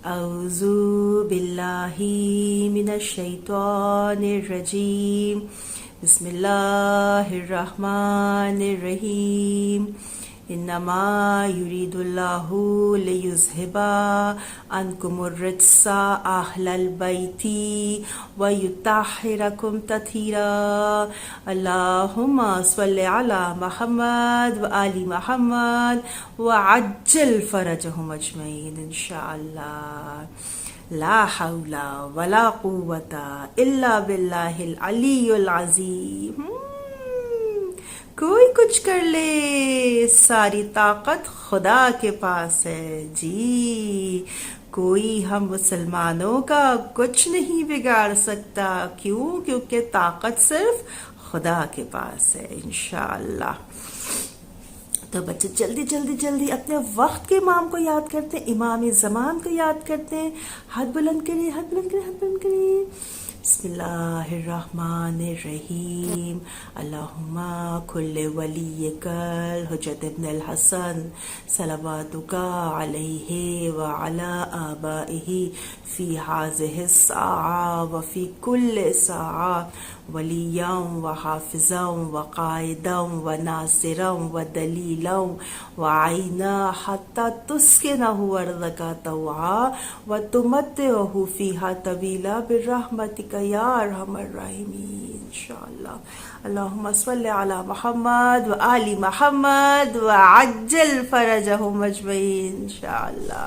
اعوذ باللہ من الشیطان الرجیم بسم اللہ الرحمن الرحیم انما یرید اللہ لیذہب عنکم الرجس اہل البیت ویطہرکم تطہیرا اللہم صلی علی محمد وآل محمد وعجل فرجہم اجمعین انشاءاللہ. لا حول ولا قوة الا باللہ العلی العظیم. کوئی کچھ کر لے ساری طاقت خدا کے پاس ہے جی. کوئی ہم مسلمانوں کا کچھ نہیں بگاڑ سکتا. کیوں؟ کیونکہ طاقت صرف خدا کے پاس ہے انشاءاللہ. تو بچے جلدی جلدی جلدی اپنے وقت کے امام کو یاد کرتے ہیں، امام زمان کو یاد کرتے ہیں. ہاتھ بلند کریے، ہاتھ بلند کریے، ہاتھ بلند کریے. بسم اللہ الرحمن الرحیم. اللہم کل ولیک الحجت ابن الحسن صلواتک علیہ وعلی آبائہ فی ہذہ الساعہ وفی کل ساعہ ولیاں وحافظا وقائدا وناصرا ودلیلا وعینا حتی تسکنہ ارضک طوعا وتمتعہ فیہا طویلا برحمتک یا ارحم الراحمین انشاءاللہ. اللہم صلی علی محمد وآل محمد وعجل فرجہم اجمعین انشاءاللہ.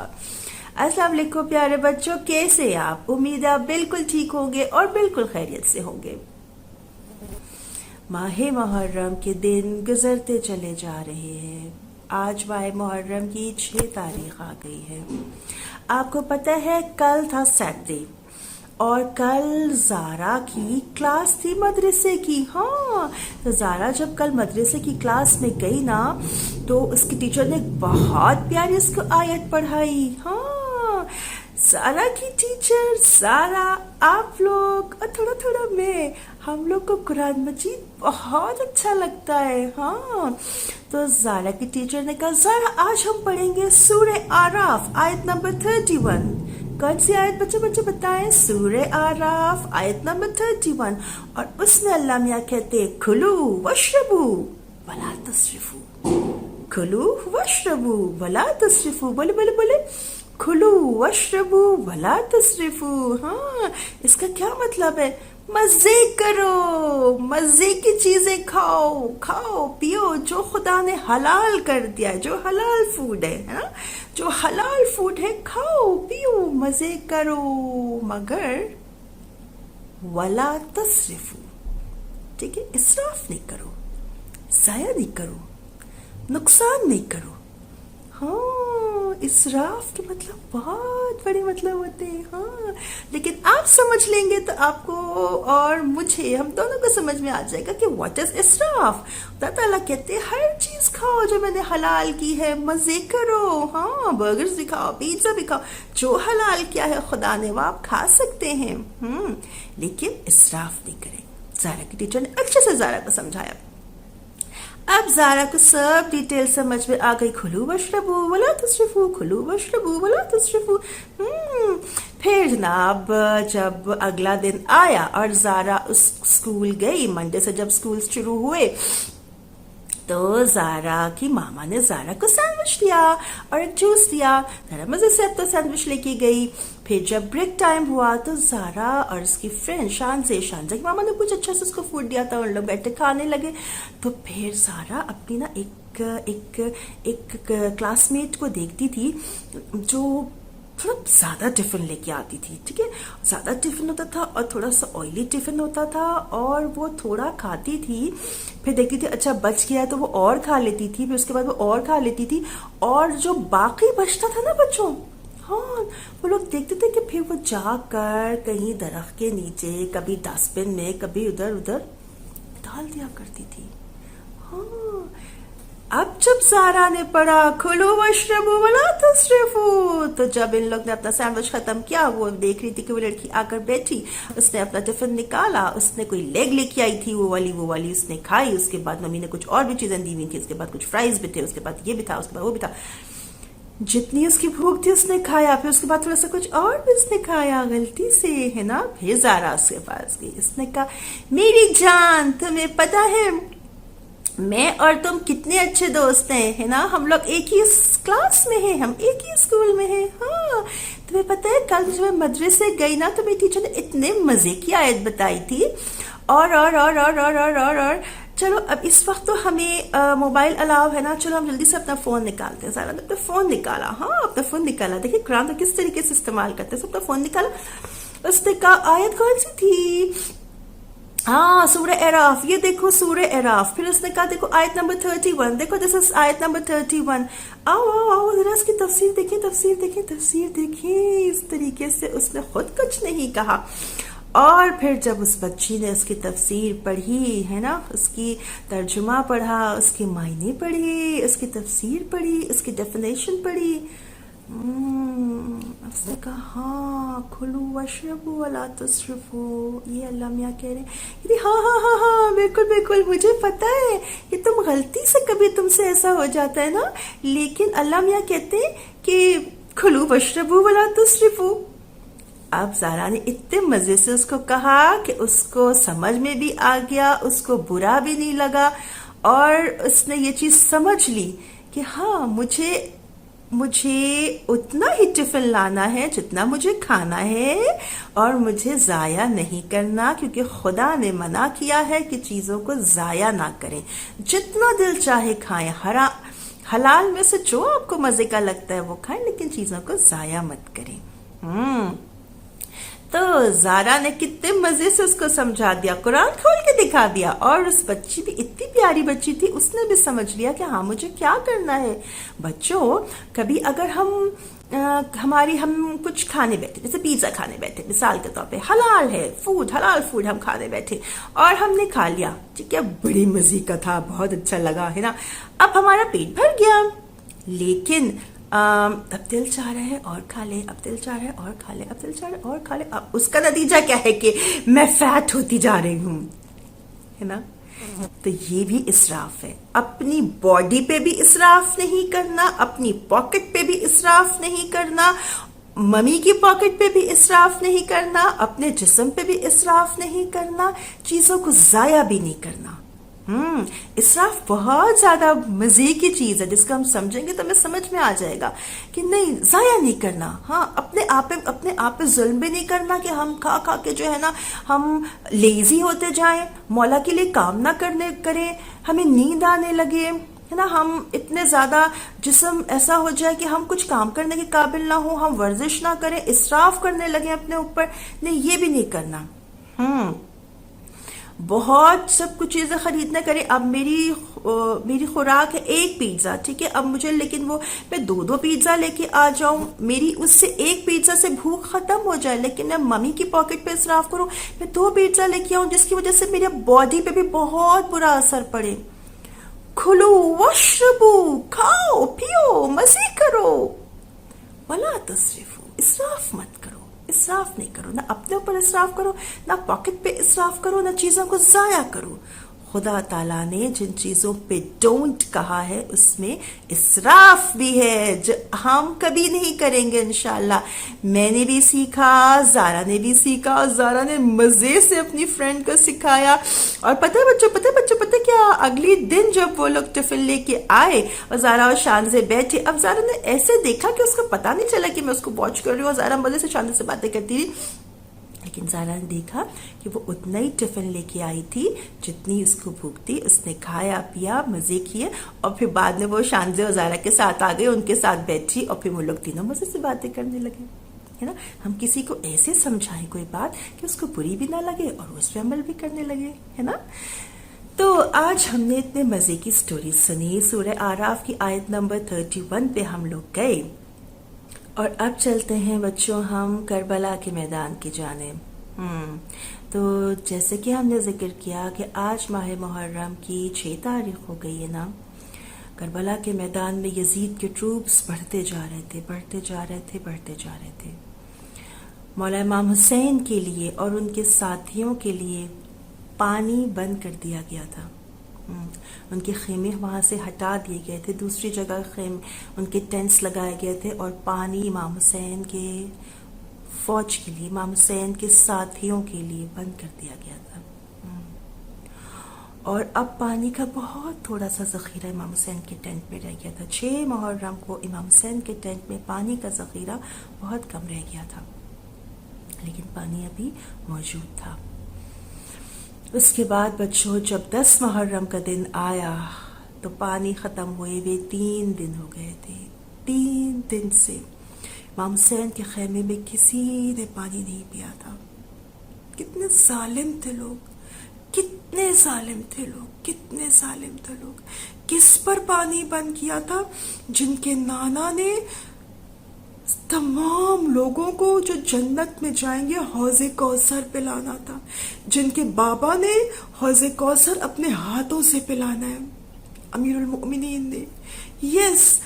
السلام علیکم پیارے بچوں، کیسے آپ؟ امید ہے آپ بالکل ٹھیک ہوں گے اور بالکل خیریت سے ہوں گے. ماہ محرم کے دن گزرتے چلے جا رہے ہیں. آج ماہ محرم کی 6 تاریخ آ گئی ہے. آپ کو پتہ ہے کل تھا سیٹرڈے اور کل زارا کی کلاس تھی مدرسے کی. ہاں، تو زارا جب کل مدرسے کی کلاس میں گئی نا تو اس کی ٹیچر نے بہت پیاری اس کو آیت پڑھائی. ہاں، زارا کی ٹیچر زارا، آپ لوگ اور تھوڑا تھوڑا میں، ہم لوگ کو قرآن مجید بہت اچھا لگتا ہے. ہاں، تو زارا کی ٹیچر نے کہا زارا آج ہم پڑھیں گے سورہ آراف آیت نمبر 31. کون سی آیت بچے بتائیں؟ سورہ آراف آیت نمبر 31. اور اس میں اللہ میاں کہتے ہیں کھلو وشربو ولا تسرفو. کھلو وشربو ولا تسرفو. بولے بولے بولے، کھلو وشربو ولا تسرفو. ہاں، اس کا کیا مطلب ہے؟ مزے کرو، مزے کی چیزیں کھاؤ، کھاؤ پیو جو خدا نے حلال کر دیا ہے، جو حلال فوڈ ہے نا، جو حلال فوڈ ہے کھاؤ پیو مزے کرو، مگر ولا تسرفو. ٹھیک ہے، اسراف نہیں کرو، ضائع نہیں کرو، نقصان نہیں کرو. ہاں، اسراف کے مطلب بہت بڑے مطلب ہوتے ہیں. ہاں، لیکن آپ سمجھ لیں گے تو آپ کو اور مجھے، ہم دونوں کو سمجھ میں آ جائے گا کہ واٹ از اسراف. اللہ تعالیٰ کہتے ہیں ہر چیز کھاؤ جو میں نے حلال کی ہے، مزے کرو. ہاں، برگرز بھی کھاؤ، پیزا بھی کھاؤ، جو حلال کیا ہے خدا نے وہ آپ کھا سکتے ہیں. لیکن اسراف نہیں کریں. زارا کی ٹیچر نے اچھے سے زارا کو سمجھایا. اب زارا کو سب ڈیٹیل سمجھ میں آ گئی. کھلو وشربو ولا تسرفو، کھلو وشربو ولا تسرفو. پھر جناب جب اگلا دن آیا اور زارا اسکول گئی، منڈے سے جب اسکول شروع ہوئے تو زارا کی ماما نے زارا کو سینڈوچ دیا اور ایک جوس دیا. ذرا مزے سے اب تو سینڈوچ لے کے گئی. پھر جب بریک ٹائم ہوا تو زارا اور اس کی فرینڈ شانزے کی ماما نے کچھ اچھا سے اس کو فوڈ دیا تھا، ان لوگ بیٹھے کھانے لگے. تو پھر زارا اپنی نا ایک کلاس میٹ کو دیکھتی تھی جو تھوڑا زیادہ ٹفن لے کے آتی تھی. ٹھیک ہے، زیادہ ٹفن ہوتا تھا اور تھوڑا سا آئلی ٹفن ہوتا تھا اور وہ تھوڑا کھاتی تھی، پھر دیکھتی تھی اچھا بچ گیا تو وہ اور کھا لیتی تھی، پھر اس کے بعد وہ اور کھا لیتی تھی، اور جو باقی بچتا تھا نا بچوں، ہاں وہ لوگ دیکھتے تھے کہ پھر وہ جا کر کہیں درخت کے نیچے، کبھی ڈسٹ بن میں، کبھی ادھر ادھر ڈال دیا کرتی تھی. ہاں، اب جب زارا نے پڑھا کھلو وشربو ولا تسرفو، تو جب ان لوگ نے اپنا سینڈوچ ختم کیا، وہ دیکھ رہی تھی کہ وہ لڑکی آ کر بیٹھی، اس نے اپنا ٹفن نکالا، اس نے کوئی لیگ لے کے آئی تھی وہ والی اس نے کھائی. اس کے بعد ممی نے کچھ اور بھی چیزیں دی ہوئی تھی، اس کے بعد کچھ فرائز بھی تھے، اس کے بعد یہ بھی تھا، اس کے بعد وہ بھی تھا. جتنی اس کی بھوک تھی اس نے کھایا، پھر اس کے بعد تھوڑا سا کچھ اور بھی اس نے کھایا غلطی سے، ہے نا. پھر زارا اس کے پاس گئی، اس نے کہا میری جان تمہیں پتا ہے میں اور تم کتنے اچھے دوست ہیں، ہے نا، ہم لوگ ایک ہی کلاس میں ہیں، ہم ایک ہی اسکول میں ہیں. ہاں تمہیں پتا ہے کل جب میں مدرسے گئی نا تو میری ٹیچر نے اتنے مزے کی آیت بتائی تھی، اور چلو اب اس وقت تو ہمیں موبائل الاؤ ہے نا، چلو ہم جلدی سے اپنا فون نکالتے ہیں. سارا نے اپنا فون نکالا، ہاں اپنا فون نکالا، دیکھیں قرآن تو کس طریقے سے استعمال کرتے ہیں، سب اپنا فون نکالا. اس نے کہا آیت کون سی تھی؟ ہاں سورہ اعراف، یہ دیکھو سورہ اعراف. پھر اس نے کہا دیکھو آیت نمبر 31، دیکھو دس از آیت نمبر 31. آؤ آؤ آؤ ذرا اس کی تفسیر دیکھیں، تفسیر دیکھیں، تفسیر دیکھیں. اس طریقے سے اس نے خود کچھ نہیں کہا. اور پھر جب اس بچی نے اس کی تفسیر پڑھی، ہے نا، اس کی ترجمہ پڑھا، اس کے معنی پڑھی، اس کی تفسیر پڑھی، اس کی ڈیفینیشن پڑھی، اس نے کہا ہاں کھلو وشربو ولا تسرفو. یہ اللہ میاں کہہ رہے ہیں کہ ہاں ہاں ہاں ہاں بالکل بالکل مجھے پتا ہے کہ تم غلطی سے کبھی تم سے ایسا ہو جاتا ہے نا، لیکن اللہ میاں کہتے ہیں کہ کھلو وشربو ولا تسرفو. اب زارا نے اتنے مزے سے اس کو کہا کہ اس کو سمجھ میں بھی آ گیا، اس کو برا بھی نہیں لگا، اور اس نے یہ چیز سمجھ لی کہ ہاں مجھے اتنا ہی ٹفن لانا ہے جتنا مجھے کھانا ہے، اور مجھے ضائع نہیں کرنا، کیونکہ خدا نے منع کیا ہے کہ چیزوں کو ضائع نہ کریں. جتنا دل چاہے کھائیں، حلال میں سے جو آپ کو مزے کا لگتا ہے وہ کھائیں، لیکن چیزوں کو ضائع مت کریں. تو زارا نے کتنے مزے سے اس کو سمجھا دیا، قرآن کھول کے دکھا دیا، اور اس بچی بھی اتنی پیاری بچی تھی، اس نے بھی سمجھ لیا کہ ہاں مجھے کیا کرنا ہے. بچوں کبھی اگر ہم کچھ کھانے بیٹھے، جیسے پیزا کھانے بیٹھے مثال کے طور پہ، حلال ہے حلال فوڈ ہم کھانے بیٹھے اور ہم نے کھا لیا، ٹھیک ہے، بڑی مزے کا تھا، بہت اچھا لگا، ہے نا. اب ہمارا پیٹ بھر گیا، لیکن اب دل چاہ رہا ہے اور کھا لے، اب دل چاہ رہا ہے اور کھا لے، اب دل چاہ رہا ہے اور کھا لے. اب اس کا نتیجہ کیا ہے کہ میں فیٹ ہوتی جا رہی ہوں، ہے نا. تو یہ بھی اسراف ہے. اپنی باڈی پہ بھی اسراف نہیں کرنا، اپنی پاکٹ پہ بھی اسراف نہیں کرنا، ممی کی پاکٹ پہ بھی اسراف نہیں کرنا، اپنے جسم پہ بھی اسراف نہیں کرنا، چیزوں کو ضائع بھی نہیں کرنا. اسراف بہت زیادہ مزے کی چیز ہے، جس کا ہم سمجھیں گے تو ہمیں سمجھ میں آ جائے گا کہ نہیں، ضائع نہیں کرنا. ہاں اپنے آپ پہ ظلم بھی نہیں کرنا کہ ہم کھا کھا کے جو ہے نا ہم لیزی ہوتے جائیں، مولا کے لیے کام نہ کریں، ہمیں نیند آنے لگے، ہے نا، ہم اتنے زیادہ جسم ایسا ہو جائے کہ ہم کچھ کام کرنے کے قابل نہ ہوں، ہم ورزش نہ کریں، اسراف کرنے لگے اپنے اوپر. نہیں، یہ بھی نہیں کرنا. بہت سب کچھ چیزیں خریدنے کریں. اب میری خوراک ہے ایک پیزا، ٹھیک ہے، اب مجھے لیکن وہ میں دو پیزا لے کے آ جاؤں، میری اس سے ایک پیزا سے بھوک ختم ہو جائے، لیکن میں ممی کی پاکٹ پہ اسراف کروں، میں 2 پیزا لے کے آؤں جس کی وجہ سے میرے باڈی پہ بھی بہت برا اثر پڑے. کھلو وشربو، کھاؤ پیو مزے کرو، ولا تصرفو، اسراف مت کرو. اسراف نہیں کرو، نہ اپنے اوپر اسراف کرو، نہ پاکٹ پہ اسراف کرو، نہ چیزوں کو ضائع کرو. خدا تعالیٰ نے جن چیزوں پہ ڈونٹ کہا ہے اس میں اسراف بھی ہے، جو ہم کبھی نہیں کریں گے انشاءاللہ. میں نے بھی سیکھا، زارا نے بھی سیکھا، اور زارا نے مزے سے اپنی فرینڈ کو سکھایا. اور پتہ ہے بچوں کیا، اگلی دن جب وہ لوگ ٹفن لے کے آئے اور زارا اور شانزے بیٹھے، اب زارا نے ایسے دیکھا کہ اس کو پتا نہیں چلا کہ میں اس کو واچ کر رہی ہوں، اور زارا مزے سے شانزے سے باتیں کرتی رہی، لیکن زارا نے دیکھا کہ وہ اتنا ہی ٹفن لے کے آئی تھی جتنی اس کو بھوک تھی. اس نے کھایا پیا، مزے کیے، اور پھر بعد میں وہ شانزے اور زارا کے ساتھ آ گئی، ان کے ساتھ بیٹھی، اور پھر وہ لوگ تینوں مزے سے باتیں کرنے لگے، ہے نا. ہم کسی کو ایسے سمجھائیں کوئی بات کہ اس کو بری بھی نہ لگے اور اس پہ عمل بھی کرنے لگے، ہے نا. تو آج ہم نے اتنے مزے کی سٹوری سنی. سورہ اعراف کی آیت نمبر 31 پہ ہم لوگ گئے، اور اب چلتے ہیں بچوں ہم کربلا کے میدان کی جانب. تو جیسے کہ ہم نے ذکر کیا کہ آج ماہ محرم کی 6 تاریخ ہو گئی ہے نا. کربلا کے میدان میں یزید کے ٹروپس بڑھتے جا رہے تھے. مولا امام حسین کے لیے اور ان کے ساتھیوں کے لیے پانی بند کر دیا گیا تھا. ان کے خیمے وہاں سے ہٹا دیے گئے تھے، دوسری جگہ خیمے ان کے ٹینٹس لگائے گئے تھے، اور پانی امام حسین کے فوج کے لیے، امام حسین کے ساتھیوں کے لیے بند کر دیا گیا تھا۔ اور اب پانی کا بہت تھوڑا سا ذخیرہ امام حسین کے ٹینٹ میں رہ گیا تھا۔ 6 محرم کو امام حسین کے ٹینٹ میں پانی کا ذخیرہ بہت کم رہ گیا تھا، لیکن پانی ابھی موجود تھا۔ اس کے بعد بچوں، جب 10 محرم کا دن آیا تو پانی ختم ہوئے ہوئے 3 دن ہو گئے تھے۔ 3 دن سے امام حسین کے خیمے میں کسی نے پانی نہیں پیا تھا۔ کتنے ظالم تھے لوگ، کتنے ظالم تھے لوگ، کتنے ظالم تھے لوگ۔ کس پر پانی بند کیا تھا؟ جن کے نانا نے تمام لوگوں کو جو جنت میں جائیں گے حوض کوثر پلانا تھا، جن کے بابا نے حوض کوثر اپنے ہاتھوں سے پلانا ہے، امیر المؤمنین نے۔ یس،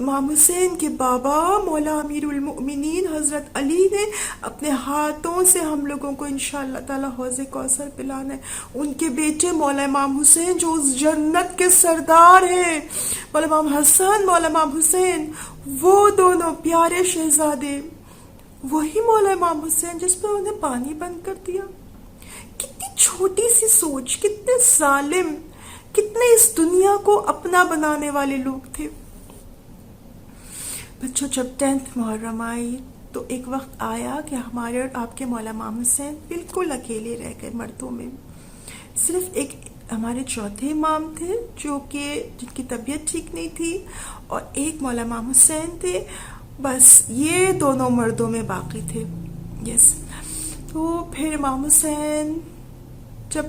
امام حسین کے بابا مولا امیر المؤمنین حضرت علی نے اپنے ہاتھوں سے ہم لوگوں کو انشاءاللہ تعالی حوض کوثر پلانا ہے۔ ان کے بیٹے مولا امام حسین جو اس جنت کے سردار ہیں، مولا امام حسن، مولا امام حسین، وہ دونوں پیارے شہزادے، وہی مولا امام حسین جس پر انہیں پانی بند کر دیا۔ کتنی چھوٹی سی سوچ، کتنے ظالم، کتنے اس دنیا کو اپنا بنانے والے لوگ تھے۔ بچوں، جب 10 محرم آئی تو ایک وقت آیا کہ ہمارے اور آپ کے مولا امام حسین بالکل اکیلے رہ گئے مردوں میں۔ صرف ایک ہمارے چوتھے امام تھے جو کہ جن کی طبیعت ٹھیک نہیں تھی، اور ایک مولا امام حسین تھے، بس یہ دونوں مردوں میں باقی تھے۔ یس، تو پھر امام حسین جب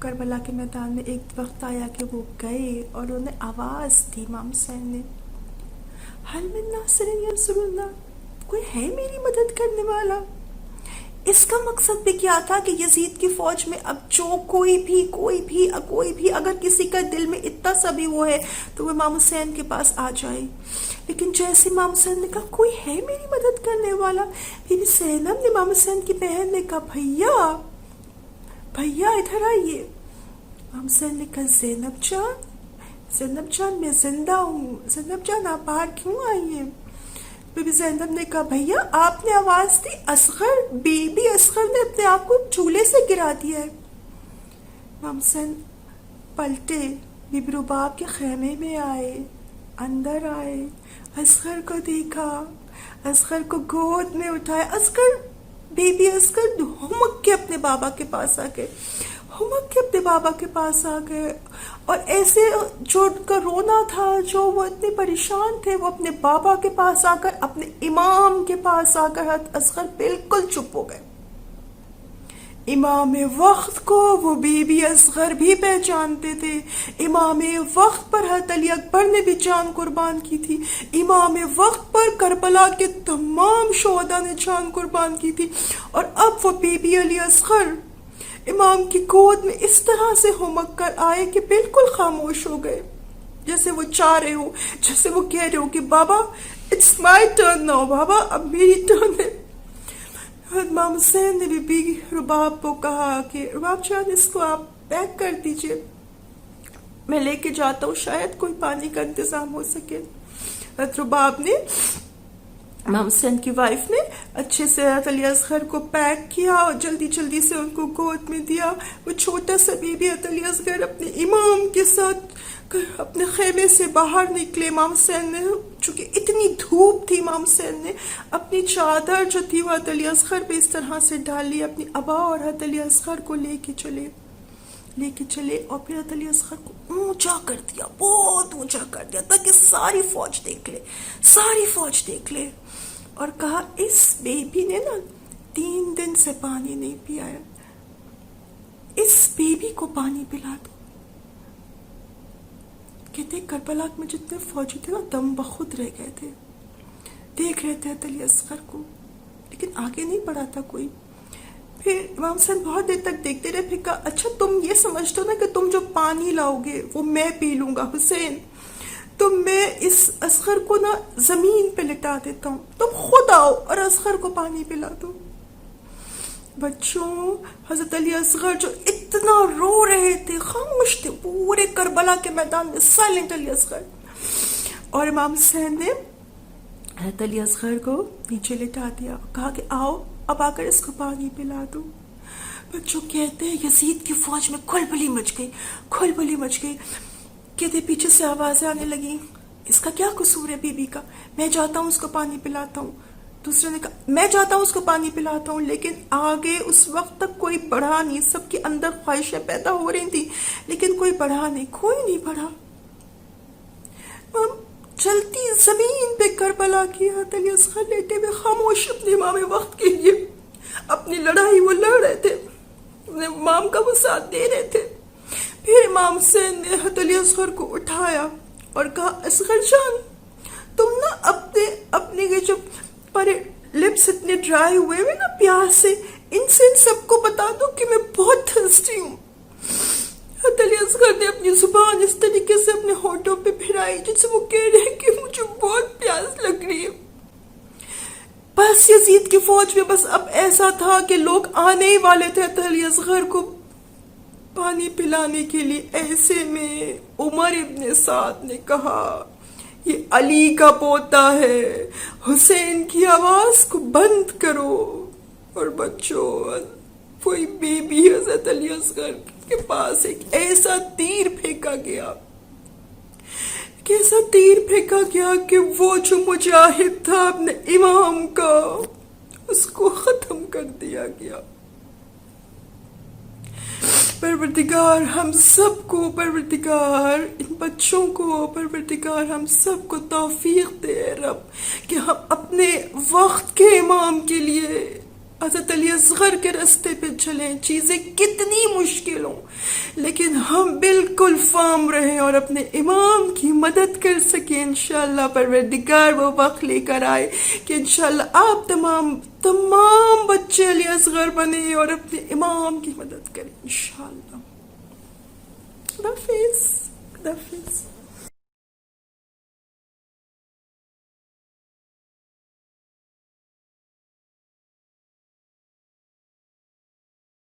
کربلا کے میدان میں ایک وقت آیا کہ وہ گئے اور انہیں آواز دی امام حسین نے، حل من ناصر ینصر اللہ، کوئی ہے میری مدد کرنے والا؟ اس کا مقصد بھی کیا تھا کہ یزید کی فوج میں اب جو کوئی بھی اگر کسی کا دل میں اتنا سا بھی وہ ہے تو وہ امام حسین کے پاس آ جائے۔ لیکن جیسے امام حسین نے کہا کوئی ہے میری مدد کرنے والا، بی بی زینب نے امام حسین کی بہن نے کہا بھیا ادھر آئیے۔ امام حسین نے کہا زینب جان میں زندہ ہوں، زینب جان آپ باہر کیوں آئی ہیں؟ بی بی زینب نے کہا بھیا آپ نے آواز دی، بی بی اصغر نے اپنے آپ کو چولہے سے گرا دیا ہے۔ امام حسین پلٹے، بی بی رباب کے خیمے میں آئے، اندر آئے، اصغر کو دیکھا، اصغر کو گود میں اٹھایا۔ بی بی اصغر ہمک کے اپنے بابا کے پاس آ گئے، اور ایسے جو ان کا رونا تھا، جو وہ اتنے پریشان تھے، وہ اپنے بابا کے پاس آ کر، اپنے امام کے پاس آ کر حضرت اصغر بالکل چپ ہو گئے۔ امام وقت کو وہ بی بی اصغر بھی پہچانتے تھے۔ امام وقت پر حضرت علی اکبر نے بھی جان قربان کی تھی، امام وقت پر کربلا کے تمام شہداء نے جان قربان کی تھی، اور اب وہ بی بی علی اصغر امام کی گود میں اس طرح سے ہمک کر آئے کہ بالکل خاموش ہو گئے، جیسے وہ چاہ رہے ہو، جیسے وہ کہہ رہے ہو کہ بابا اٹس مائی ٹرن ناؤ، بابا اب میری ٹرن ہے۔ امام حسین نے بی رباب کو کہا کہ رباب جان اس کو آپ پیک کر دیجئے، میں لے کے جاتا ہوں، شاید کوئی پانی کا انتظام ہو سکے۔ حضرت رباب نے، امام حسین کی وائف نے اچھے سے حضرت علی اصغر کو پیک کیا اور جلدی سے ان کو گود میں دیا۔ وہ چھوٹا سا بی بی حضرت علی اصغر اپنے امام کے ساتھ اپنے خیمے سے باہر نکلے۔ امام حسین نے، چونکہ اتنی دھوپ تھی، امام حسین نے اپنی چادر جو تھی وہ حضرت علی اصغر پہ اس طرح سے ڈالی، اپنی ابا اور حضرت علی اصغر کو لے کے چلے، اور پھر حضرت علی اصغر کو اونچا کر دیا، بہت اونچا کر دیا تاکہ ساری فوج دیکھ لے، اور کہا اس بیبی نے نا 3 دن سے پانی نہیں پیا ہے، اس بیبی کو پانی پلا دو۔ کہتے کربلا میں جتنے فوجی تھے نا دم بخود رہ گئے تھے، دیکھ رہے تھے حضرت علی اصغر کو، لیکن آگے نہیں بڑھا تھا کوئی۔ پھر امام حسین بہت دیر تک دیکھتے رہے، پھر کہا اچھا تم یہ سمجھتے ہو نا کہ تم جو پانی لاؤ گے وہ میں پی لوں گا، حسین تو میں اس اصغر کو نا زمین پہ لٹا دیتا ہوں، تم خود آؤ اور اصغر کو پانی پلا دو۔ بچوں، حضرت علی اصغر جو اتنا رو رہے تھے، خاموش تھے، پورے کربلا کے میدان میں سائلنٹ علی اصغر، اور امام حسین نے حضرت علی اصغر کو نیچے لٹا دیا، کہا کہ آؤ اب آ کر اس کو پانی پلا دو۔ بچوں کہتے ہیں یزید کی فوج میں کھلبلی مچ گئی، کھلبلی مچ گئی، کہتے پیچھے سے آوازیں آنے لگی، اس کا کیا قصور ہے بی بی کا، میں جاتا ہوں اس کو پانی پلاتا ہوں۔ دوسرے نے کہا میں جاتا ہوں اس کو پانی پلاتا ہوں، لیکن آگے اس وقت تک کوئی بڑھا نہیں، سب کے اندر خواہشیں پیدا ہو رہی تھی لیکن کوئی بڑھا نہیں، کوئی نہیں بڑھا۔ چلتی زمین پہ کربلا کی حضرت علی اصغر لیٹے ہوئے خاموش اپنے امام وقت کے لیے اپنی لڑائی وہ لڑ رہے تھے، اپنے امام کا وہ ساتھ دے رہے تھے۔ پھر امام حسین نے حضرت علی اصغر کو اٹھایا اور کہا اصغر جان، تم نا اپنے یہ جو پارے لپس اتنے ڈرائی ہوئے نا پیاس سے، ان سب کو بتا دو کہ میں بہت تھرسٹی ہوں۔ حضرت علی اصغر نے اپنی زبان اس طریقے سے اپنے ہونٹوں پہ پھرائی جس سے وہ کہہ رہے ہیں کہ مجھے بہت پیاس لگ رہی ہے۔ بس یزید کی فوج میں بس اب ایسا تھا کہ لوگ آنے ہی والے تھے حضرت علی اصغر کو پانی پلانے کے لیے۔ ایسے میں عمر ابن سعد نے کہا یہ علی کا پوتا ہے، حسین کی آواز کو بند کرو۔ اور بچوں، کوئی بی بی حضرت علی اصغر کے پاس ایک ایسا تیر پھینکا گیا، کیسا تیر پھینکا گیا کہ وہ جو مجاہد تھا اپنے امام کا، اس کو ختم کر دیا گیا۔ پروردگار ہم سب کو، پروردگار ان بچوں کو، پروردگار ہم سب کو توفیق دے رب کہ ہم اپنے وقت کے امام کے لیے حضرت علی اصغر کے راستے پہ چلیں، چیزیں کتنی مشکل ہوں لیکن ہم بالکل فارم رہیں اور اپنے امام کی مدد کر سکیں۔ انشاءاللہ پروردگار وہ وقت لے کر آئے کہ انشاءاللہ آپ تمام بچے علی اصغر بنے اور اپنے امام کی مدد کریں انشاءاللہ۔ خدا حافظ، خدا حافظ۔